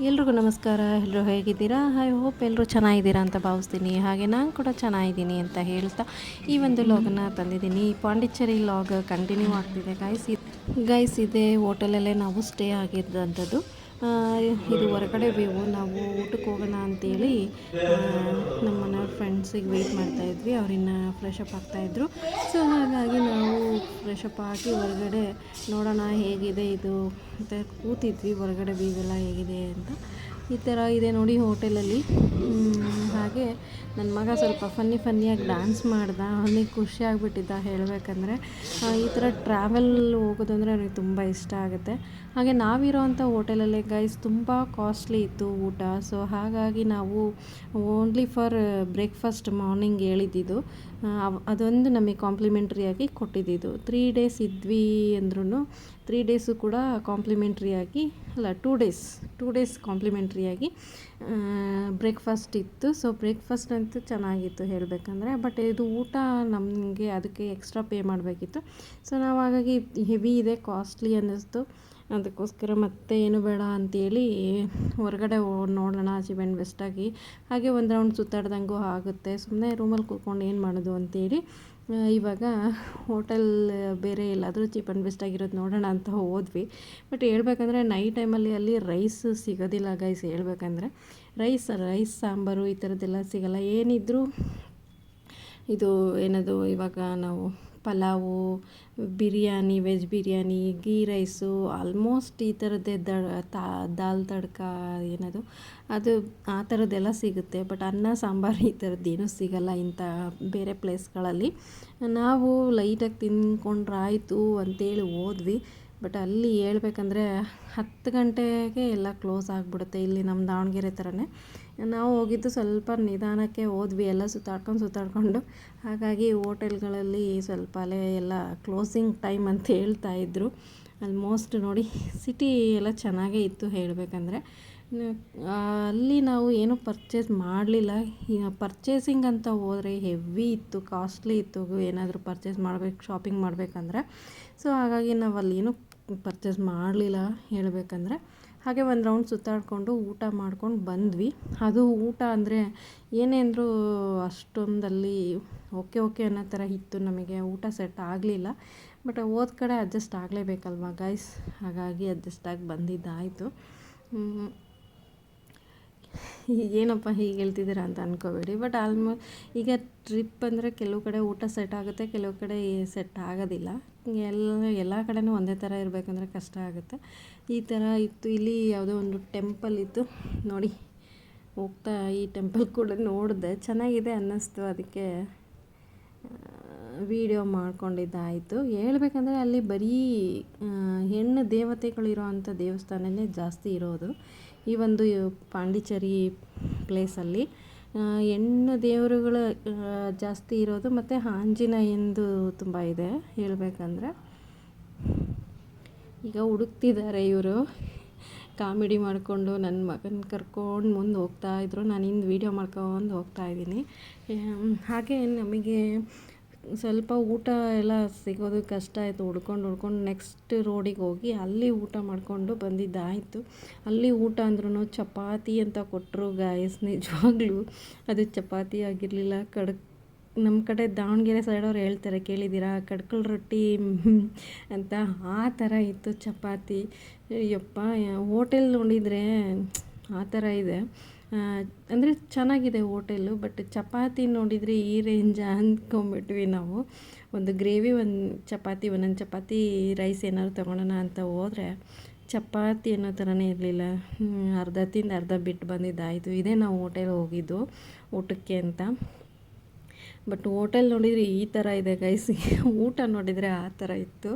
ಎಲ್ರಿಗೂ ನಮಸ್ಕಾರ. ಎಲ್ಲರೂ ಹೇಗಿದ್ದೀರಾ? ಐ ಹೋಪ್ ಎಲ್ಲರೂ ಚೆನ್ನಾಗಿದ್ದೀರಾ ಅಂತ ಭಾವಿಸ್ತೀನಿ. ಹಾಗೆ ನಾನು ಕೂಡ ಚೆನ್ನಾಗಿದ್ದೀನಿ ಅಂತ ಹೇಳ್ತಾ ಈ ಒಂದು ಲಾಗನ್ನು ತಂದಿದ್ದೀನಿ. ಪಾಂಡಿಚೇರಿ ಲಾಗ್ ಕಂಟಿನ್ಯೂ ಆಗ್ತಿದೆ ಗೈಸ್ ಇದೇ ಹೋಟೆಲಲ್ಲೇ ನಾವು ಸ್ಟೇ ಆಗಿದ್ದಂಥದ್ದು. ಇದು ಹೊರಗಡೆ ವ್ಯೂ. ನಾವು ಊಟಕ್ಕೆ ಹೋಗೋಣ ಅಂತೇಳಿ ನಮ್ಮ ಮನೆಯವ್ರ ಫ್ರೆಂಡ್ಸಿಗೆ ವೆಯ್ಟ್ ಮಾಡ್ತಾಯಿದ್ವಿ. ಅವರಿನ್ನು ಫ್ರೆಶ್ ಅಪ್ ಆಗ್ತಾಯಿದ್ರು. ಸೊ ಹಾಗಾಗಿ ನಾವು ಫ್ರೆಶ್ ಅಪ್ ಆಗಿ ಹೊರಗಡೆ ನೋಡೋಣ ಹೇಗಿದೆ ಇದು ಅಂತ ಕೂತಿದ್ವಿ. ಹೊರಗಡೆ ವ್ಯೂ ಎಲ್ಲ ಹೇಗಿದೆ ಅಂತ. ಈ ಥರ ಇದೆ ನೋಡಿ ಹೋಟೆಲಲ್ಲಿ. ಹಾಗೆ ನನ್ನ ಮಗ ಸ್ವಲ್ಪ ಫನ್ನಿಯಾಗಿ ಡ್ಯಾನ್ಸ್ ಮಾಡ್ದ. ಅವನಿಗೆ ಖುಷಿ ಆಗಿಬಿಟ್ಟಿದ್ದ ಹೇಳಬೇಕಂದ್ರೆ. ಈ ಥರ ಟ್ರಾವೆಲ್ ಹೋಗೋದಂದರೆ ಅವನಿಗೆ ತುಂಬ ಇಷ್ಟ ಆಗುತ್ತೆ. ಹಾಗೆ ನಾವಿರೋವಂಥ ಹೋಟೆಲಲ್ಲೇ ಗೈಸ್ ತುಂಬ ಕಾಸ್ಟ್ಲಿ ಇತ್ತು ಊಟ. ಸೊ ಹಾಗಾಗಿ ನಾವು ಓನ್ಲಿ ಫಾರ್ ಬ್ರೇಕ್ಫಾಸ್ಟ್ ಮಾರ್ನಿಂಗ್ ಹೇಳಿದ್ದಿದ್ದು. ಅದೊಂದು ನಮಗೆ ಕಾಂಪ್ಲಿಮೆಂಟ್ರಿಯಾಗಿ ಕೊಟ್ಟಿದ್ದಿದ್ದು. 3 ಡೇಸ್ ಇದ್ವಿ ಅಂದ್ರೂ 3 ಡೇಸು ಕೂಡ ಕಾಂಪ್ಲಿಮೆಂಟ್ರಿಯಾಗಿ ಅಲ್ಲ 2 ಡೇಸ್ ಕಾಂಪ್ಲಿಮೆಂಟ್ರಿಯಾಗಿ ಬ್ರೇಕ್ಫಾಸ್ಟ್ ಇತ್ತು. ಸೊ ಬ್ರೇಕ್ಫಾಸ್ಟ್ ಅಂತೂ ಚೆನ್ನಾಗಿತ್ತು ಹೇಳಬೇಕಂದ್ರೆ. ಬಟ್ ಇದು ಊಟ ನಮಗೆ ಅದಕ್ಕೆ ಎಕ್ಸ್ಟ್ರಾ ಪೇ ಮಾಡಬೇಕಿತ್ತು. ಸೊ ನಾವು ಹಾಗಾಗಿ ಹೆವಿ ಇದೆ, ಕಾಸ್ಟ್ಲಿ ಅನ್ನಿಸ್ತು. ಅದಕ್ಕೋಸ್ಕರ ಮತ್ತೆ ಏನು ಬೇಡ ಅಂಥೇಳಿ ಹೊರಗಡೆ ನೋಡೋಣ ಚೀಪ್ ಆ್ಯಂಡ್ ಬೆಸ್ಟಾಗಿ. ಹಾಗೆ ಒಂದು ರೌಂಡ್ ಸುತ್ತಾಡ್ದಂಗೂ ಆಗುತ್ತೆ. ಸುಮ್ಮನೆ ರೂಮಲ್ಲಿ ಕೂತ್ಕೊಂಡು ಏನು ಮಾಡೋದು ಅಂತೇಳಿ ಇವಾಗ ಹೋಟೆಲ್ ಬೇರೆ ಎಲ್ಲಾದರೂ ಚೀಪ್ ಆ್ಯಂಡ್ ಬೆಸ್ಟಾಗಿರೋದು ನೋಡೋಣ ಅಂತ ಹೋದ್ವಿ. ಬಟ್ ಹೇಳ್ಬೇಕಂದ್ರೆ ನೈಟ್ ಟೈಮಲ್ಲಿ ಅಲ್ಲಿ ರೈಸ್ ಸಿಗೋದಿಲ್ಲ ಗೈಸ್. ಹೇಳ್ಬೇಕಂದ್ರೆ ರೈಸ್ ಸಾಂಬಾರು ಈ ಥರದ್ದೆಲ್ಲ ಸಿಗೋಲ್ಲ. ಏನಿದ್ರೂ ಇದು ಏನದು ಇವಾಗ ನಾವು pulao, biryani, veg biryani, ghee rice almost ಈ ಥರದ್ದೇ ದಾಲ್ ತಡ್ಕ ಏನದು ಅದು ಆ ಥರದ್ದೆಲ್ಲ ಸಿಗುತ್ತೆ. ಬಟ್ ಅನ್ನ ಸಾಂಬಾರು ಈ ಥರದ್ದೇನೂ ಸಿಗೋಲ್ಲ ಇಂಥ ಬೇರೆ ಪ್ಲೇಸ್ಗಳಲ್ಲಿ. ನಾವು ಲೈಟಾಗಿ ತಿಂದ್ಕೊಂಡ್ರಾಯ್ತು ಅಂತೇಳಿ ಹೋದ್ವಿ. ಬಟ್ ಅಲ್ಲಿ ಹೇಳ್ಬೇಕಂದ್ರೆ 10 ಗಂಟೆಗೆ ಎಲ್ಲ ಕ್ಲೋಸ್ ಆಗಿಬಿಡುತ್ತೆ. ಇಲ್ಲಿ ನಮ್ಮ ದಾವಣಗೆರೆ ಥರನೇ. ನಾವು ಹೋಗಿದ್ದು ಸ್ವಲ್ಪ ನಿಧಾನಕ್ಕೆ ಹೋದ್ವಿ, ಎಲ್ಲ ಸುತ್ತಾಡ್ಕೊಂಡು. ಹಾಗಾಗಿ ಹೋಟೆಲ್ಗಳಲ್ಲಿ ಸ್ವಲ್ಪ ಅಲ್ಲೇ ಎಲ್ಲ ಕ್ಲೋಸಿಂಗ್ ಟೈಮ್ ಅಂತ ಹೇಳ್ತಾಯಿದ್ರು. ಆಲ್ಮೋಸ್ಟ್ ನೋಡಿ ಸಿಟಿ ಎಲ್ಲ ಚೆನ್ನಾಗೇ ಇತ್ತು ಹೇಳಬೇಕಂದ್ರೆ. ಅಲ್ಲಿ ನಾವು ಏನೂ ಪರ್ಚೇಸ್ ಮಾಡಲಿಲ್ಲ. ಪರ್ಚೇಸಿಂಗ್ ಅಂತ ಹೋದರೆ ಹೆವಿ ಇತ್ತು, ಕಾಸ್ಟ್ಲಿ ಇತ್ತು ಏನಾದರೂ ಪರ್ಚೇಸ್ ಶಾಪಿಂಗ್ ಮಾಡಬೇಕಂದ್ರೆ. ಸೊ ಹಾಗಾಗಿ ನಾವು ಅಲ್ಲೇನೂ ಪರ್ಚೇಸ್ ಮಾಡಲಿಲ್ಲ ಹೇಳಬೇಕಂದ್ರೆ. ಹಾಗೆ ಒಂದು ರೌಂಡ್ ಸುತ್ತಾಡಿಕೊಂಡು ಊಟ ಮಾಡ್ಕೊಂಡು ಬಂದ್ವಿ. ಅದು ಊಟ ಅಂದರೆ ಏನೇ ಅಂದರೂ ಅಷ್ಟೊಂದಲ್ಲಿ ಓಕೆ ಅನ್ನೋ ಥರ ಇತ್ತು. ನಮಗೆ ಊಟ ಸೆಟ್ ಆಗಲಿಲ್ಲ. ಬಟ್ ಹೋದ ಕಡೆ ಅಡ್ಜಸ್ಟ್ ಆಗಲೇಬೇಕಲ್ವ ಗೈಸ್. ಹಾಗಾಗಿ ಅಡ್ಜಸ್ಟ್ ಆಗಿ ಬಂದಿದ್ದಾಯಿತು. ಏನಪ್ಪ ಹೀಗೆ ಹೇಳ್ತಿದ್ದೀರಾ ಅಂತ ಅಂದ್ಕೋಬೇಡಿ. ಬಟ್ ಈಗ ಟ್ರಿಪ್ ಅಂದರೆ ಕೆಲವು ಕಡೆ ಊಟ ಸೆಟ್ ಆಗುತ್ತೆ, ಕೆಲವು ಕಡೆ ಸೆಟ್ ಆಗೋದಿಲ್ಲ. ಎಲ್ಲ ಕಡೆನೂ ಒಂದೇ ಥರ ಇರಬೇಕಂದ್ರೆ ಕಷ್ಟ ಆಗುತ್ತೆ. ಈ ಥರ ಇತ್ತು. ಇಲ್ಲಿ ಯಾವುದೋ ಒಂದು ಟೆಂಪಲ್ ಇತ್ತು ನೋಡಿ. ಹೋಗ್ತಾ ಈ ಟೆಂಪಲ್ ಕೂಡ ನೋಡಿದೆ, ಚೆನ್ನಾಗಿದೆ ಅನ್ನಿಸ್ತು. ಅದಕ್ಕೆ ವಿಡಿಯೋ ಮಾಡ್ಕೊಂಡಿದ್ದಾಯಿತು. ಹೇಳ್ಬೇಕಂದ್ರೆ ಅಲ್ಲಿ ಬರೀ ಹೆಣ್ಣು ದೇವತೆಗಳಿರೋ ಅಂಥ ದೇವಸ್ಥಾನನೇ ಜಾಸ್ತಿ ಇರೋದು ಈ ಒಂದು ಪಾಂಡಿಚೇರಿ ಪ್ಲೇಸಲ್ಲಿ. ಹೆಣ್ಣು ದೇವರುಗಳು ಜಾಸ್ತಿ ಇರೋದು. ಮತ್ತು ಆಂಜನೇಯಂದು ತುಂಬ ಇದೆ ಹೇಳಬೇಕಂದ್ರೆ. ಈಗ ಹುಡುಕ್ತಿದ್ದಾರೆ ಇವರು ಕಾಮಿಡಿ ಮಾಡಿಕೊಂಡು. ನನ್ನ ಮಗನ ಕರ್ಕೊಂಡು ಮುಂದೆ ಹೋಗ್ತಾಯಿದ್ರು. ನಾನು ಹಿಂದೆ ವೀಡಿಯೋ ಮಾಡ್ಕೊಂಡು ಹೋಗ್ತಾಯಿದ್ದೀನಿ. ಹಾಗೆ ನಮಗೆ ಸ್ವಲ್ಪ ಊಟ ಎಲ್ಲ ಸಿಗೋದು ಕಷ್ಟ ಆಯಿತು. ಹುಡ್ಕೊಂಡು ನೆಕ್ಸ್ಟ್ ರೋಡಿಗೆ ಹೋಗಿ ಅಲ್ಲಿ ಊಟ ಮಾಡಿಕೊಂಡು ಬಂದಿದ್ದಾಯಿತು. ಅಲ್ಲಿ ಊಟ ಅಂದ್ರೂ ಚಪಾತಿ ಅಂತ ಕೊಟ್ಟರು ಗಾಯಸ್. ನಿಜವಾಗ್ಲೂ ಅದು ಚಪಾತಿ ಆಗಿರಲಿಲ್ಲ. ನಮ್ಮ ಕಡೆ ದಾವಣಗೆರೆ ಸೈಡವ್ರು ಹೇಳ್ತಾರೆ, ಕೇಳಿದ್ದೀರಾ, ಕಡ್ಕಲ್ ರೊಟ್ಟಿ ಅಂತ. ಆ ಥರ ಇತ್ತು ಚಪಾತಿ. ಯಪ್ಪ, ಹೋಟೆಲ್ ನೋಡಿದರೆ ಆ ಥರ ಇದೆ. ಅಂದರೆ ಚೆನ್ನಾಗಿದೆ ಹೋಟೆಲು. ಬಟ್ ಚಪಾತಿ ನೋಡಿದರೆ ಈ ರೇಂಜ ಅಂದ್ಕೊಂಬಿಟ್ವಿ ನಾವು. ಒಂದು ಗ್ರೇವಿ, ಒಂದು ಚಪಾತಿ, ಒಂದೊಂದು ಚಪಾತಿ ರೈಸ್ ಏನಾದ್ರು ತೊಗೊಳೋಣ ಅಂತ ಹೋದರೆ ಚಪಾತಿ ಅನ್ನೋ ಥರನೇ ಇರಲಿಲ್ಲ. ಅರ್ಧ ತಿಂದು ಅರ್ಧ ಬಿಟ್ಟು ಬಂದಿದ್ದಾಯಿತು. ಇದೇ ನಾವು ಹೋಟೆಲ್ ಹೋಗಿದ್ದು ಊಟಕ್ಕೆ ಅಂತ. ಬಟ್ ಹೋಟೆಲ್ ನೋಡಿದರೆ ಈ ಥರ ಇದೆ ಗೈಸ್. ಊಟ ನೋಡಿದರೆ ಆ ಥರ ಇತ್ತು.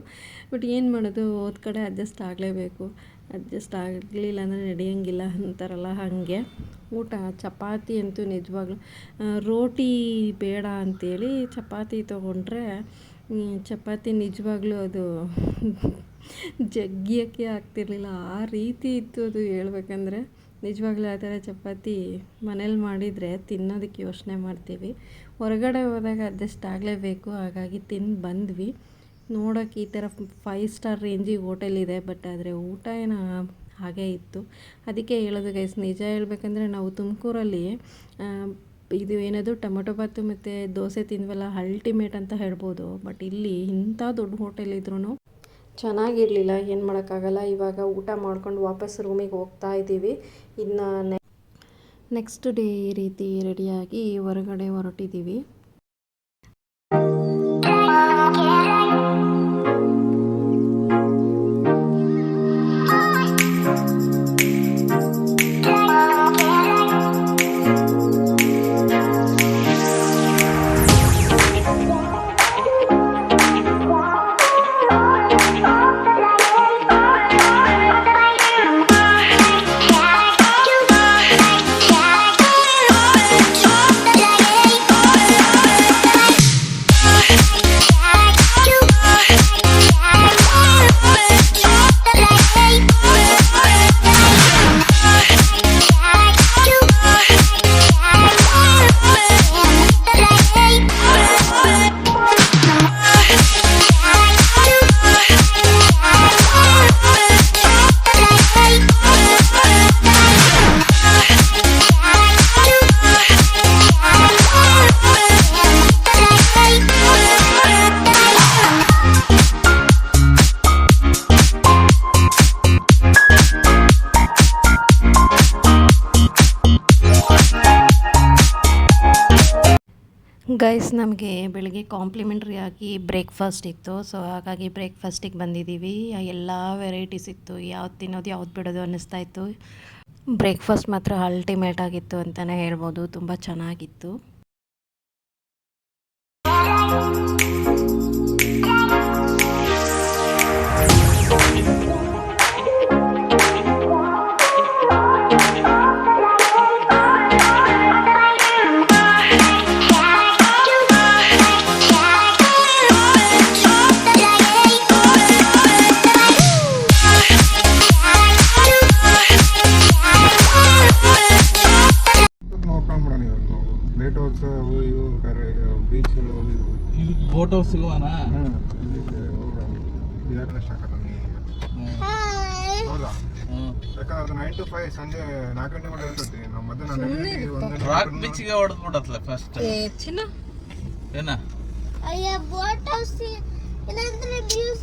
ಬಟ್ ಏನು ಮಾಡೋದು, ಹೋದ ಕಡೆ ಅಡ್ಜಸ್ಟ್ ಆಗಲೇಬೇಕು. ಅಡ್ಜಸ್ಟ್ ಆಗಲಿಲ್ಲ ಅಂದರೆ ನಡೆಯೋಂಗಿಲ್ಲ ಅಂತಾರಲ್ಲ ಹಾಗೆ. ಊಟ ಚಪಾತಿ ಅಂತೂ ನಿಜವಾಗ್ಲೂ ರೋಟಿ ಬೇಡ ಅಂಥೇಳಿ ಚಪಾತಿ ತೊಗೊಂಡ್ರೆ ಚಪಾತಿ ನಿಜವಾಗ್ಲೂ ಅದು ಜಗ್ಗಿಯೋಕ್ಕೆ ಆಗ್ತಿರ್ಲಿಲ್ಲ. ಆ ರೀತಿ ಇತ್ತು ಅದು ಹೇಳ್ಬೇಕಂದ್ರೆ. ನಿಜವಾಗ್ಲೂ ಆ ಥರ ಚಪಾತಿ ಮನೇಲಿ ಮಾಡಿದರೆ ತಿನ್ನೋದಕ್ಕೆ ಯೋಚನೆ ಮಾಡ್ತೀವಿ. ಹೊರಗಡೆ ಹೋದಾಗ ಅಡ್ಜಸ್ಟ್ ಆಗಲೇಬೇಕು. ಹಾಗಾಗಿ ತಿಂದು ಬಂದ್ವಿ. ನೋಡೋಕ್ಕೆ ಈ ಥರ 5 ಸ್ಟಾರ್ ರೇಂಜಿಗೆ ಹೋಟೆಲ್ ಇದೆ. ಬಟ್ ಆದರೆ ಊಟ ಏನು ಹಾಗೇ ಇತ್ತು. ಅದಕ್ಕೆ ಹೇಳೋದು ಗೈಸ್, ನಿಜ ಹೇಳ್ಬೇಕಂದ್ರೆ ನಾವು ತುಮಕೂರಲ್ಲಿ ಇದು ಏನದು ಟೊಮೊಟೊ ಬಾತು ಮತ್ತು ದೋಸೆ ತಿಂದ್ವಲ್ಲ, ಅಲ್ಟಿಮೇಟ್ ಅಂತ ಹೇಳ್ಬೋದು. ಬಟ್ ಇಲ್ಲಿ ಇಂಥ ದೊಡ್ಡ ಹೋಟೆಲ್ ಇದ್ರೂ ಚೆನ್ನಾಗಿರಲಿಲ್ಲ, ಏನು ಮಾಡೋಕ್ಕಾಗಲ್ಲ. ಇವಾಗ ಊಟ ಮಾಡ್ಕೊಂಡು ವಾಪಸ್ ರೂಮಿಗೆ ಹೋಗ್ತಾ ಇದ್ದೀವಿ. ಇನ್ನು ನೆಕ್ಸ್ಟ್ ಡೇ ಈ ರೀತಿ ರೆಡಿಯಾಗಿ ಹೊರಗಡೆ ಹೊರಟಿದ್ದೀವಿ. ಗೈಸ್, ನಮಗೆ ಬೆಳಗ್ಗೆ ಕಾಂಪ್ಲಿಮೆಂಟ್ರಿ ಆಗಿ ಬ್ರೇಕ್ಫಾಸ್ಟ್ ಇತ್ತು. ಸೊ ಹಾಗಾಗಿ ಬ್ರೇಕ್ಫಾಸ್ಟಿಗೆ ಬಂದಿದ್ದೀವಿ. ಎಲ್ಲ ವೆರೈಟೀಸ್ ಇತ್ತು, ಯಾವ್ದು ತಿನ್ನೋದು ಯಾವ್ದು ಬಿಡೋದು ಅನ್ನಿಸ್ತಾ ಇತ್ತು. ಬ್ರೇಕ್ಫಾಸ್ಟ್ ಮಾತ್ರ ಅಲ್ಟಿಮೇಟ್ ಆಗಿತ್ತು ಅಂತಲೇ ಹೇಳ್ಬೋದು, ತುಂಬ ಚೆನ್ನಾಗಿತ್ತು. ಬೋಟ್ ಹೌಸ್ ಸಿಗುವನಾ? ಯಾಕಂದ್ರೆ 9 to 5 ಸಂಜೆ 4 ಗಂಟೆ ಮಾಡಿ ಇರ್ತೈತಿ. ನಾವು ಮಧ್ಯಾಹ್ನ ರಾಕ್ ಬೀಚ್ಗೆ ಹೊಡೆದ್ಬಿಡತ್ಲ ಫಸ್ಟ್. ಚಿನ್ನ ಏನ ಅಯ್ಯ ಬೋಟ್ ಹೌಸ್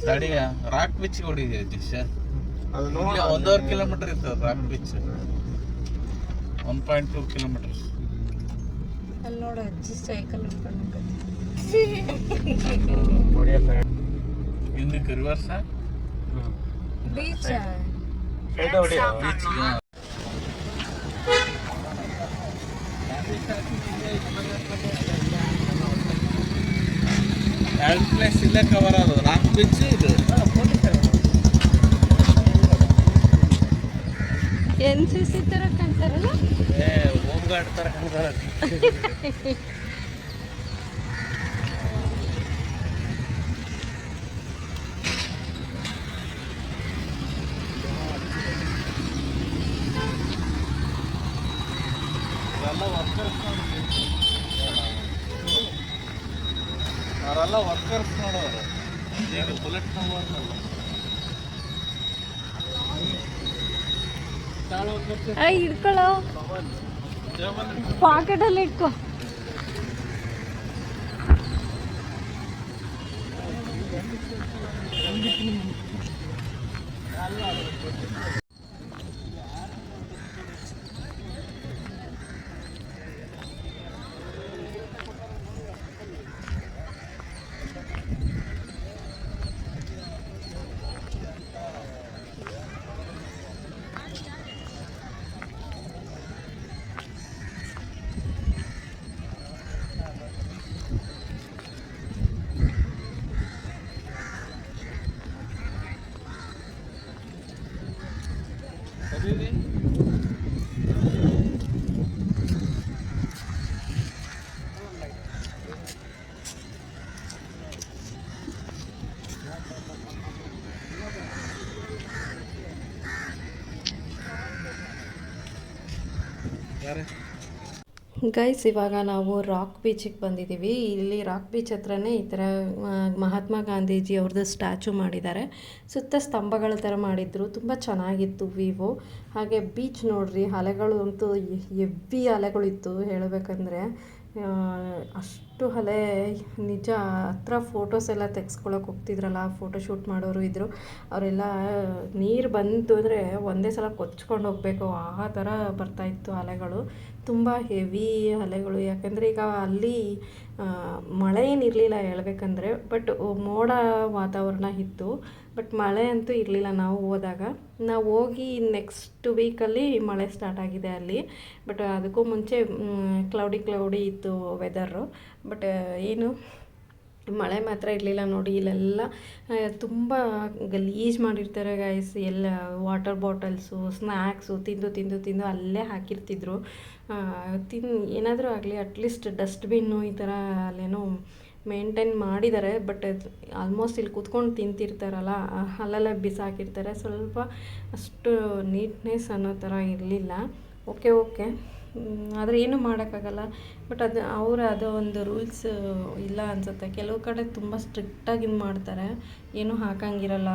ತಡಿಯ ರಾಕ್ ಬೀಚ್ಗೆ ಹೊಡಿದೆ ಜಿಶ್. ಅದು 1.5 ಕಿಲೋಮೀಟರ್ ಇರ್ತದೆ ರಾಕ್ ಬೀಚ್, 1.2 ಕಿಲೋಮೀಟರ್. ಅಲ್ಲಿ ನೋಡು ಅಜ್ಜಿ ಸೈಕಲ್ ಹಿಂದಕ್ಕೆ ರಿವರ್ಸ್ ಬೀಚ್. ಎರಡು ಪ್ಲೇಸ್ ಇಲ್ಲೇ ಕವರ್ ಆಗೋದು, ರಾಕ್ ಬೀಚ್ ಇದು. NCC ಥರ ಕಾಣ್ತಾರಲ್ಲ, ಹೋಮ್ ಗಾರ್ಡ್ ಥರ ಕಾಣ್ತಾರೆ. ಅವರೆಲ್ಲ ವರ್ಕರ್ಸ್ ನೋಡೋರು, ಈಗ ಬುಲೆಟ್ ನಂಬರ್ನಲ್ಲ. ಹಿಡ್ಕೊಳ್ಳೋ, ಪಾಕೆಟಲ್ಲಿ ಇಟ್ಕೋ. ಗೈಸ್ ಇವಾಗ ನಾವು ರಾಕ್ ಬೀಚಿಗೆ ಬಂದಿದ್ದೀವಿ. ಇಲ್ಲಿ ರಾಕ್ ಬೀಚ್ ಹತ್ರನೇ ಈ ಥರ ಮಹಾತ್ಮ ಗಾಂಧೀಜಿ ಅವ್ರದ್ದು ಸ್ಟ್ಯಾಚು ಮಾಡಿದ್ದಾರೆ. ಸುತ್ತ ಸ್ತಂಭಗಳ ಥರ ಮಾಡಿದ್ರು, ತುಂಬ ಚೆನ್ನಾಗಿತ್ತು ವ್ಯೂವು. ಹಾಗೆ ಬೀಚ್ ನೋಡ್ರಿ, ಅಲೆಗಳು ಅಂತೂ ಹೆವ್ವಿ ಅಲೆಗಳಿತ್ತು ಹೇಳಬೇಕಂದ್ರೆ. ಅಷ್ಟು ಅಲೆ ನಿಜ. ಹತ್ರ ಫೋಟೋಸ್ ಎಲ್ಲ ತೆಗೆಸ್ಕೊಳಕ್ಕೆ ಹೋಗ್ತಿದ್ರಲ್ಲ, ಫೋಟೋಶೂಟ್ ಮಾಡೋರು ಇದ್ದರು. ಅವರೆಲ್ಲ ನೀರು ಬಂತು ಅಂದರೆ ಒಂದೇ ಸಲ ಕೊಚ್ಕೊಂಡು ಹೋಗಬೇಕು, ಆ ಥರ ಬರ್ತಾಯಿತ್ತು ಅಲೆಗಳು. ತುಂಬ ಹೆವಿ ಅಲೆಗಳು. ಯಾಕಂದರೆ ಈಗ ಅಲ್ಲಿ ಮಳೆ ಏನಿರಲಿಲ್ಲ ಹೇಳ್ಬೇಕಂದ್ರೆ, ಬಟ್ ಮೋಡ ವಾತಾವರಣ ಇತ್ತು. ಬಟ್ ಮಳೆ ಅಂತೂ ಇರಲಿಲ್ಲ ನಾವು ಹೋದಾಗ. ನಾವು ಹೋಗಿ ನೆಕ್ಸ್ಟ್ ವೀಕಲ್ಲಿ ಮಳೆ ಸ್ಟಾರ್ಟ್ ಆಗಿದೆ ಅಲ್ಲಿ. ಬಟ್ ಅದಕ್ಕೂ ಮುಂಚೆ ಕ್ಲೌಡಿ ಇತ್ತು ವೆದರು. ಬಟ್ ಏನು ಮಳೆ ಮಾತ್ರ ಇರಲಿಲ್ಲ ನೋಡಿ. ಇಲ್ಲೆಲ್ಲ ತುಂಬ ಗಲೀಜು ಮಾಡಿರ್ತಾರೆ ಗೈಸ್. ಎಲ್ಲ ವಾಟರ್ ಬಾಟಲ್ಸು, ಸ್ನ್ಯಾಕ್ಸು ತಿಂದು ಅಲ್ಲೇ ಹಾಕಿರ್ತಿದ್ರು. ಏನಾದರೂ ಆಗಲಿ ಅಟ್ಲೀಸ್ಟ್ ಡಸ್ಟ್ಬಿನ್ನು ಈ ಥರ ಅಲ್ಲೇನೋ ಮೇಂಟೈನ್ ಮಾಡಿದ್ದಾರೆ. ಬಟ್ ಆಲ್ಮೋಸ್ಟ್ ಇಲ್ಲಿ ಕೂತ್ಕೊಂಡು ತಿಂತಿರ್ತಾರಲ್ಲ, ಅಲ್ಲೆಲ್ಲ ಬಿಸಾಕಿರ್ತಾರೆ. ಸ್ವಲ್ಪ ಅಷ್ಟು ನೀಟ್ನೆಸ್ ಅನ್ನೋ ಥರ ಇರಲಿಲ್ಲ. ಓಕೆ ಆದರೆ ಏನೂ ಮಾಡೋಕ್ಕಾಗಲ್ಲ. ಬಟ್ ಅದು ಒಂದು ರೂಲ್ಸ್ ಇಲ್ಲ ಅನಿಸುತ್ತೆ. ಕೆಲವು ಕಡೆ ತುಂಬ ಸ್ಟ್ರಿಕ್ಟಾಗಿ ಮಾಡ್ತಾರೆ, ಏನೂ ಹಾಕಂಗಿರಲ್ಲ.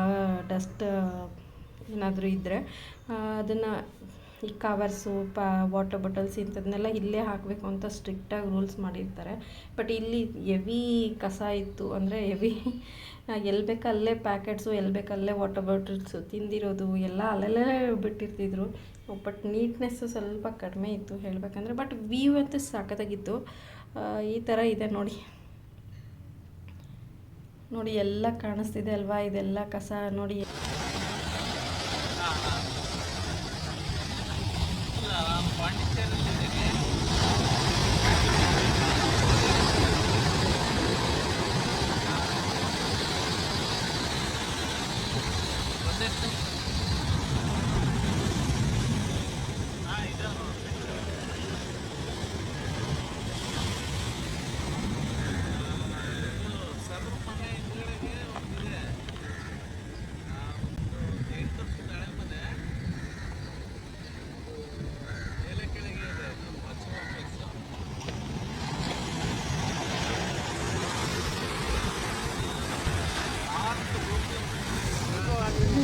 ಡಸ್ಟ್ ಏನಾದರೂ ಇದ್ದರೆ ಅದನ್ನು ಈ ಕವರ್ಸು, ವಾಟರ್ ಬಾಟಲ್ಸ್ ಇಂಥದನ್ನೆಲ್ಲ ಇಲ್ಲೇ ಹಾಕಬೇಕು ಅಂತ ಸ್ಟ್ರಿಕ್ಟಾಗಿ ರೂಲ್ಸ್ ಮಾಡಿರ್ತಾರೆ. ಬಟ್ ಇಲ್ಲಿ ಹೆವಿ ಕಸ ಇತ್ತು, ಅಂದರೆ ಹೆವಿ ಎಲ್ಲಿ ಬೇಕಲ್ಲೇ ಪ್ಯಾಕೆಟ್ಸು, ಎಲ್ಲಿ ಬೇಕಲ್ಲೇ ವಾಟರ್ ಬಾಟಲ್ಸು, ತಿಂದಿರೋದು ಎಲ್ಲ ಅಲ್ಲಲ್ಲೇ ಬಿಟ್ಟಿರ್ತಿದ್ರು. ಬಟ್ ನೀಟ್ನೆಸ್ಸು ಸ್ವಲ್ಪ ಕಡಿಮೆ ಇತ್ತು ಹೇಳಬೇಕಂದ್ರೆ. ಬಟ್ ವ್ಯೂ ಅಂತೂ ಸಖತ್ತಾಗಿತ್ತು. ಈ ಥರ ಇದೆ ನೋಡಿ ಎಲ್ಲ ಕಾಣಿಸ್ತಿದೆ ಅಲ್ವಾ, ಇದೆಲ್ಲ ಕಸ ನೋಡಿ.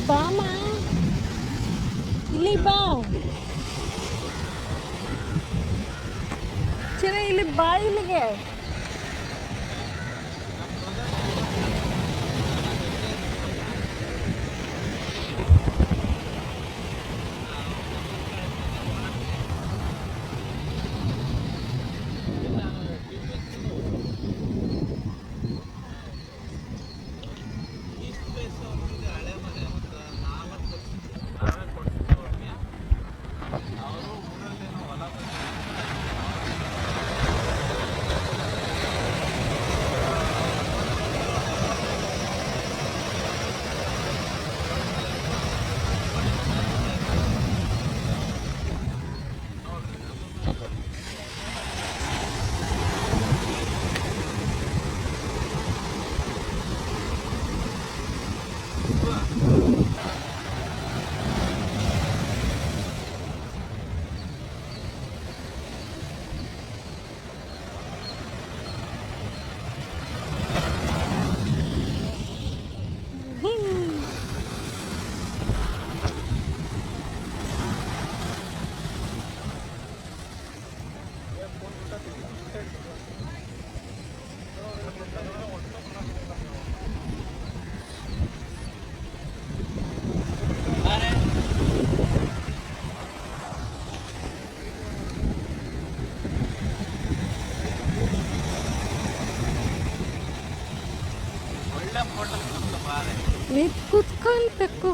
ಬಾಮ ಇಲ್ಲಿ ಬಾ, ಚೆನ್ನಾಗಿ ಇಲ್ಲಿ ಬಾ, ಇಲ್ಲಿಗೆ ನೀವು ಕೂತ್ಕೊಳ್ಬೇಕು.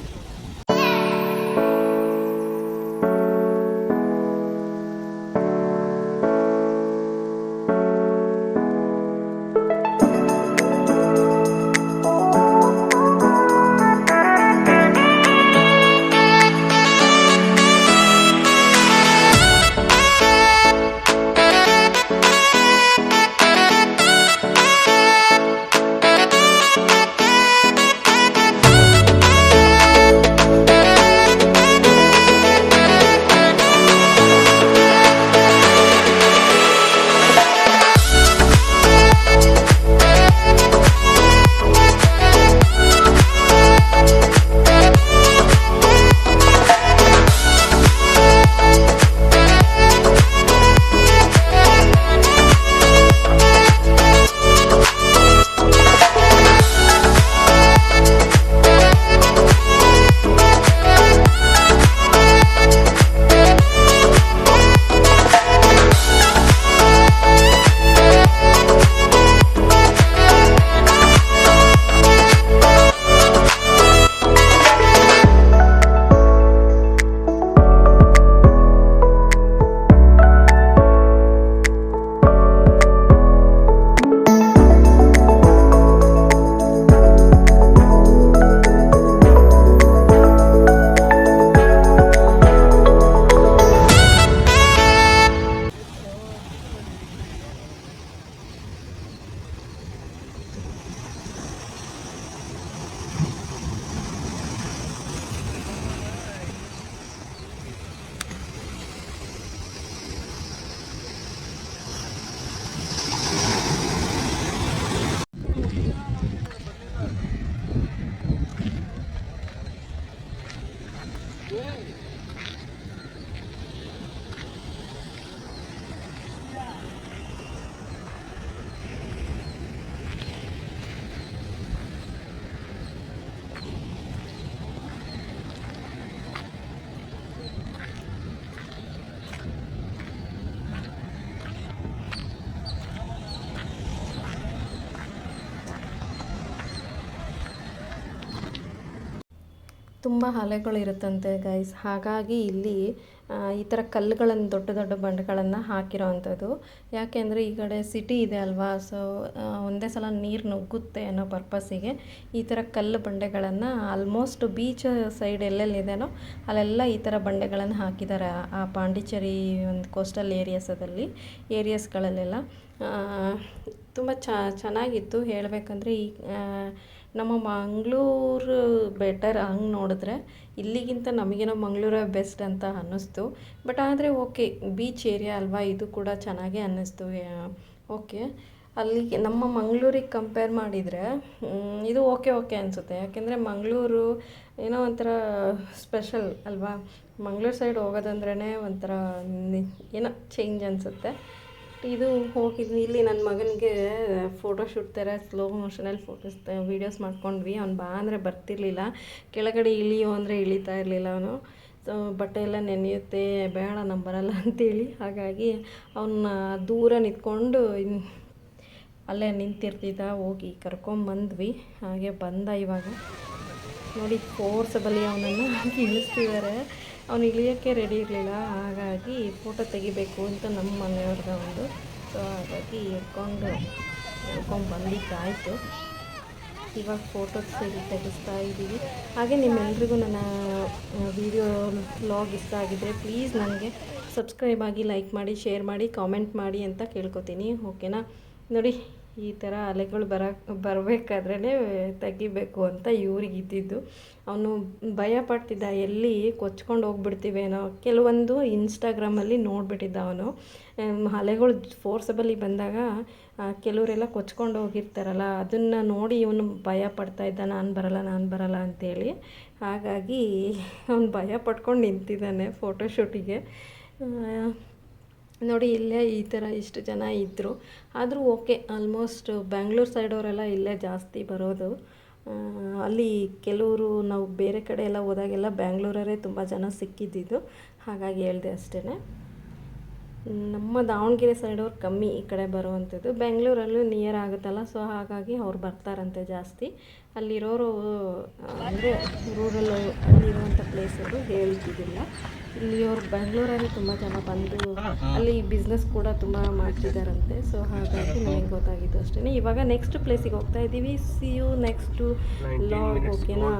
ತುಂಬ ಅಲೆಗಳಿರುತ್ತಂತೆ ಗೈಸ್. ಹಾಗಾಗಿ ಇಲ್ಲಿ ಈ ಥರ ಕಲ್ಲುಗಳನ್ನು ದೊಡ್ಡ ದೊಡ್ಡ ಬಂಡೆಗಳನ್ನು ಹಾಕಿರೋ ಅಂಥದ್ದು. ಯಾಕೆಂದರೆ ಈ ಕಡೆ ಸಿಟಿ ಇದೆ ಅಲ್ವಾ, ಸೊ ಒಂದೇ ಸಲ ನೀರು ನುಗ್ಗುತ್ತೆ ಅನ್ನೋ ಪರ್ಪಸ್ಸಿಗೆ ಈ ಥರ ಕಲ್ಲು ಬಂಡೆಗಳನ್ನು ಆಲ್ಮೋಸ್ಟ್ ಬೀಚ್ ಸೈಡ್ ಎಲ್ಲೆಲ್ಲಿದೆನೋ ಅಲ್ಲೆಲ್ಲ ಈ ಥರ ಬಂಡೆಗಳನ್ನು ಹಾಕಿದ್ದಾರೆ. ಆ ಪಾಂಡಿಚೇರಿ ಒಂದು ಕೋಸ್ಟಲ್ ಏರಿಯಾಸ್ಗಳಲ್ಲೆಲ್ಲ ತುಂಬ ಚೆನ್ನಾಗಿತ್ತು ಹೇಳಬೇಕಂದ್ರೆ. ಈ ನಮ್ಮ ಮಂಗಳೂರು ಬೆಟರ್ ಹಂಗೆ ನೋಡಿದ್ರೆ, ಇಲ್ಲಿಗಿಂತ ನಮಗೇನೋ ಮಂಗಳೂರೇ ಬೆಸ್ಟ್ ಅಂತ ಅನ್ನಿಸ್ತು. ಬಟ್ ಆದರೆ ಓಕೆ, ಬೀಚ್ ಏರಿಯಾ ಅಲ್ವಾ, ಇದು ಕೂಡ ಚೆನ್ನಾಗೇ ಅನ್ನಿಸ್ತು. ಓಕೆ, ಅಲ್ಲಿಗೆ ನಮ್ಮ ಮಂಗಳೂರಿಗೆ ಕಂಪೇರ್ ಮಾಡಿದರೆ ಇದು ಓಕೆ ಅನಿಸುತ್ತೆ. ಯಾಕೆಂದರೆ ಮಂಗಳೂರು ಏನೋ ಒಂಥರ ಸ್ಪೆಷಲ್ ಅಲ್ವಾ. ಮಂಗಳೂರು ಸೈಡ್ ಹೋಗೋದಂದ್ರೇ ಒಂಥರ ಏನೋ ಚೇಂಜ್ ಅನಿಸುತ್ತೆ. ಇದು ಹೋಗಿದ್ವಿ, ಇಲ್ಲಿ ನನ್ನ ಮಗನಿಗೆ ಫೋಟೋಶೂಟ್ ಥರ ಸ್ಲೋ ಮೋಷನಲ್ಲಿ ವೀಡಿಯೋಸ್ ಮಾಡ್ಕೊಂಡ್ವಿ. ಅವ್ನು ಬಾ ಅಂದರೆ ಬರ್ತಿರ್ಲಿಲ್ಲ, ಕೆಳಗಡೆ ಇಳಿಯೋ ಅಂದರೆ ಇಳಿತಾ ಇರಲಿಲ್ಲ ಅವನು. ಸೊ ಬಟ್ಟೆ ಎಲ್ಲ ನೆನೆಯುತ್ತೆ, ಬೇಡ ನಾನು ಬರಲ್ಲ ಅಂತೇಳಿ. ಹಾಗಾಗಿ ಅವನ್ನ ದೂರ ನಿಂತ್ಕೊಂಡು ಅಲ್ಲೇ ನಿಂತಿರ್ತಿದ್ದ, ಹೋಗಿ ಕರ್ಕೊಂಬಂದ್ವಿ. ಹಾಗೆ ಬಂದ ಇವಾಗ ನೋಡಿ, ಫೋರ್ಸಬಲಿ ಅವನನ್ನು ಇಳಿಸ್ತಿದ್ದಾರೆ. ಅವನು ಇಳಿಯೋಕ್ಕೆ ರೆಡಿ ಇರಲಿಲ್ಲ, ಹಾಗಾಗಿ ಫೋಟೋ ತೆಗಿಬೇಕು ಅಂತ ನಮ್ಮ ಮನೆಯವ್ರದ ಒಂದು. ಸೊ ಹಾಗಾಗಿ ಹಿಡ್ಕೊಂಡು ಬಂದಿದ್ದಾಯಿತು. ಇವಾಗ ಫೋಟೋಸ್ ತೆಗಿಸ್ತಾ ಇದ್ದೀವಿ. ಹಾಗೆ ನಿಮ್ಮೆಲ್ರಿಗೂ ನನ್ನ ವಿಡಿಯೋ ವ್ಲಾಗ್ ಇಷ್ಟ ಆಗಿದ್ದರೆ ಪ್ಲೀಸ್ ನನಗೆ ಸಬ್ಸ್ಕ್ರೈಬ್ ಆಗಿ, ಲೈಕ್ ಮಾಡಿ, ಶೇರ್ ಮಾಡಿ, ಕಾಮೆಂಟ್ ಮಾಡಿ ಅಂತ ಕೇಳ್ಕೊತೀನಿ. ಓಕೆನಾ? ನೋಡಿ, ಈ ಥರ ಅಲೆಗಳು ಬರಬೇಕಾದ್ರೇ ತೆಗಿಬೇಕು ಅಂತ ಇವ್ರಿಗಿದ್ದಿದ್ದು. ಅವನು ಭಯ ಪಡ್ತಿದ್ದ, ಎಲ್ಲಿ ಕೊಚ್ಕೊಂಡು ಹೋಗ್ಬಿಡ್ತೀವೇನೋ. ಕೆಲವೊಂದು ಇನ್ಸ್ಟಾಗ್ರಾಮಲ್ಲಿ ನೋಡಿಬಿಟ್ಟಿದ್ದ ಅವನು. ಅಲೆಗಳು ಫೋರ್ಸಬಲಿ ಬಂದಾಗ ಕೆಲವರೆಲ್ಲ ಕೊಚ್ಕೊಂಡು ಹೋಗಿರ್ತಾರಲ್ಲ, ಅದನ್ನು ನೋಡಿ ಇವನು ಭಯ ಪಡ್ತಾಯಿದ್ದ, ನಾನು ಬರಲ್ಲ ಅಂತೇಳಿ. ಹಾಗಾಗಿ ಅವನು ಭಯ ಪಡ್ಕೊಂಡು ನಿಂತಿದ್ದಾನೆ ಫೋಟೋಶೂಟಿಗೆ. ನೋಡಿ, ಇಲ್ಲೇ ಈ ಥರ ಇಷ್ಟು ಜನ ಇದ್ದರು. ಆದರೂ ಓಕೆ, ಆಲ್ಮೋಸ್ಟ್ ಬ್ಯಾಂಗ್ಳೂರು ಸೈಡವರೆಲ್ಲ ಇಲ್ಲೇ ಜಾಸ್ತಿ ಬರೋದು. ಅಲ್ಲಿ ಕೆಲವರು ನಾವು ಬೇರೆ ಕಡೆ ಎಲ್ಲ ಹೋದಾಗೆಲ್ಲ ಬ್ಯಾಂಗ್ಳೂರವರೇ ತುಂಬ ಜನ ಸಿಕ್ಕಿದ್ದಿದ್ದು, ಹಾಗಾಗಿ ಹೇಳಿದೆ ಅಷ್ಟೇ. ನಮ್ಮ ದಾವಣಗೆರೆ ಸೈಡವ್ರು ಕಮ್ಮಿ ಈ ಕಡೆ ಬರುವಂಥದ್ದು. ಬೆಂಗಳೂರಲ್ಲೂ ನಿಯರ್ ಆಗುತ್ತಲ್ಲ, ಸೊ ಹಾಗಾಗಿ ಅವ್ರು ಬರ್ತಾರಂತೆ ಜಾಸ್ತಿ. ಅಲ್ಲಿರೋರು ಅಂದರೆ ರೂರಲ್ ಅಲ್ಲಿರುವಂಥ ಪ್ಲೇಸವರು ಹೇಳ್ತಿದ್ದಿಲ್ಲ. ಇಲ್ಲಿಯವ್ರು ಬೆಂಗಳೂರಲ್ಲಿ ತುಂಬ ಜನ ಬಂದು ಅಲ್ಲಿ ಬಿಸ್ನೆಸ್ ಕೂಡ ತುಂಬ ಮಾಡ್ತಿದ್ದಾರಂತೆ. ಸೊ ಹಾಗಾಗಿ ನನಗೆ ಗೊತ್ತಾಗಿದ್ದು ಅಷ್ಟೇ. ಇವಾಗ ನೆಕ್ಸ್ಟ್ ಪ್ಲೇಸಿಗೆ ಹೋಗ್ತಾ ಇದ್ದೀವಿ. See you next vlog. ಓಕೆನಾ?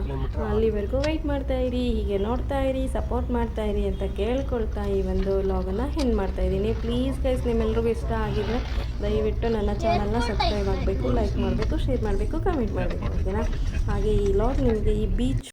ಅಲ್ಲಿವರೆಗೂ ವೆಯ್ಟ್ ಮಾಡ್ತಾಯಿರಿ, ಹೀಗೆ ನೋಡ್ತಾಯಿರಿ, ಸಪೋರ್ಟ್ ಮಾಡ್ತಾಯಿರಿ ಅಂತ ಕೇಳ್ಕೊಳ್ತಾ ಈ ಒಂದು ಲಾಗನ್ನು ಹೆಂಗೆ ಮಾಡ್ತಾಯಿದ್ದೀನಿ. ಪ್ಲೀಸ್ ಗೈಸ್, ನಿಮ್ಮೆಲ್ರಿಗೂ ಇಷ್ಟ ಆಗಿದ್ರೆ ದಯವಿಟ್ಟು ನನ್ನ ಚಾನಲ್ನ ಸಬ್ಸ್ಕ್ರೈಬ್ ಆಗಬೇಕು, ಲೈಕ್ ಮಾಡಬೇಕು, ಶೇರ್ ಮಾಡಬೇಕು, ಕಮೆಂಟ್ ಮಾಡಬೇಕು. ಓಕೆನಾ? ಹಾಗೆ ಈ ಲಾಗ್ ನಿಮಗೆ ಈ ಬೀಚ್